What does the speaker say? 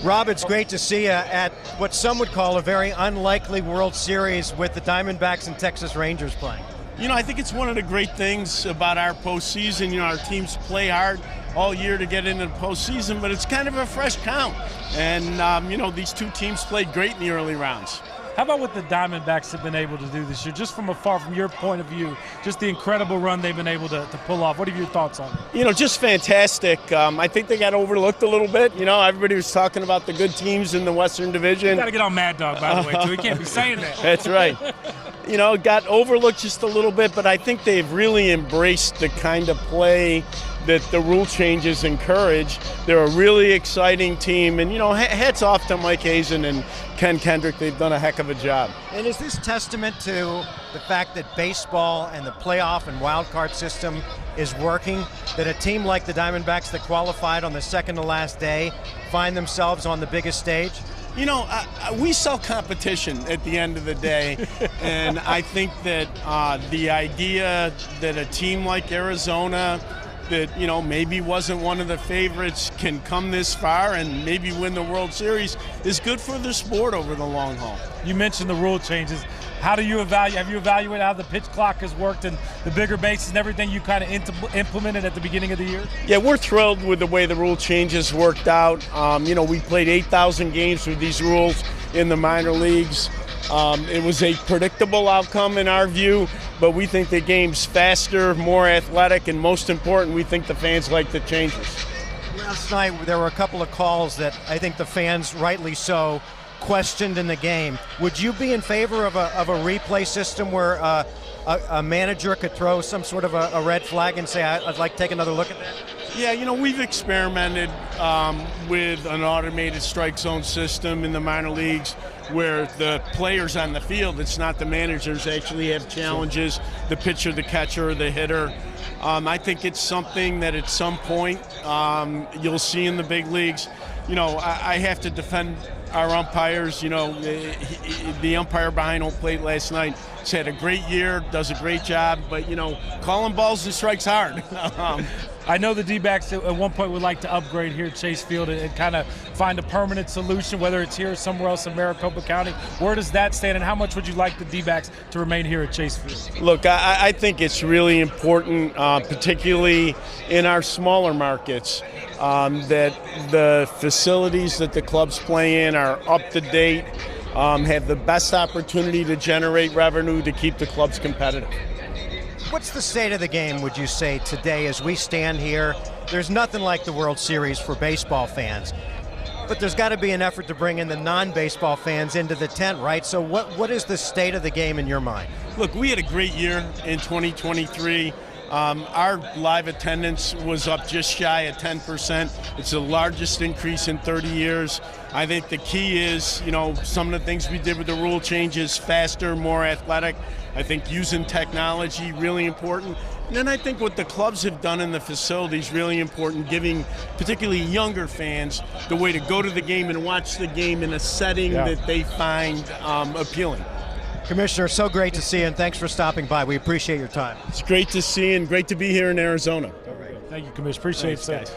Rob, it's great to see you at what some would call a very unlikely World Series with the Diamondbacks and Texas Rangers playing. You know, I think it's one of the great things about our postseason. You know, our teams play hard all year to get into the postseason, but it's kind of a fresh count. And, you know, these two teams played great in the early rounds. How about what the Diamondbacks have been able to do this year, just from afar, from your point of view, just the incredible run they've been able to pull off? What are your thoughts on it? You know, just fantastic. I think they got overlooked a little bit. You know, everybody was talking about the good teams in the Western Division. You got to get on Mad Dog, by the way, too. He can't be saying that. That's right. You know, got overlooked just a little bit, but I think they've really embraced the kind of play that the rule changes encourage. They're a really exciting team, and, you know, hats off to Mike Hazen and Ken Kendrick. They've done a heck of a job. And is this testament to the fact that baseball and the playoff and wild card system is working, that a team like the Diamondbacks that qualified on the second to last day find themselves on the biggest stage? You know, we sell competition at the end of the day, and I think that the idea that a team like Arizona that, you know, maybe wasn't one of the favorites can come this far and maybe win the World Series is good for the sport over the long haul. You mentioned the rule changes. How do you evaluate? Have you evaluated how the pitch clock has worked and the bigger bases and everything you kind of implemented at the beginning of the year? Yeah, we're thrilled with the way the rule changes worked out. You know, we played 8,000 games with these rules in the minor leagues. It was a predictable outcome in our view, but we think the game's faster, more athletic, and most important, we think the fans like the changes. Last night there were a couple of calls that I think the fans, rightly so, questioned in the game. Would you be in favor of a replay system where a manager could throw some sort of a red flag and say, I'd like to take another look at that? Yeah, you know, we've experimented with an automated strike zone system in the minor leagues where the players on the field, it's not the managers, actually have challenges, the pitcher, the catcher, the hitter. I think it's something that at some point you'll see in the big leagues. You know, I have to defend our umpires. You know, the umpire behind home plate last night has had a great year, does a great job, but, you know, calling balls and strikes hard. I know the D-backs at one point would like to upgrade here at Chase Field and kind of find a permanent solution, whether it's here or somewhere else in Maricopa County. Where does that stand, and how much would you like the D-backs to remain here at Chase Field? Look, I think it's really important, particularly in our smaller markets, that the facilities that the clubs play in are up to date, have the best opportunity to generate revenue to keep the clubs competitive. What's the state of the game, would you say, today as we stand here? There's nothing like the World Series for baseball fans, but there's got to be an effort to bring in the non-baseball fans into the tent, right? So what is the state of the game in your mind? Look, we had a great year in 2023. Our live attendance was up just shy of 10%. It's the largest increase in 30 years. I think the key is, you know, some of the things we did with the rule changes, faster, more athletic. I think using technology, really important. And then I think what the clubs have done in the facilities, really important, giving particularly younger fans the way to go to the game and watch the game in a setting that they find appealing. Commissioner, so great to see you, and thanks for stopping by. We appreciate your time. It's great to see you and great to be here in Arizona. Thank you, Commissioner. Appreciate it, guys.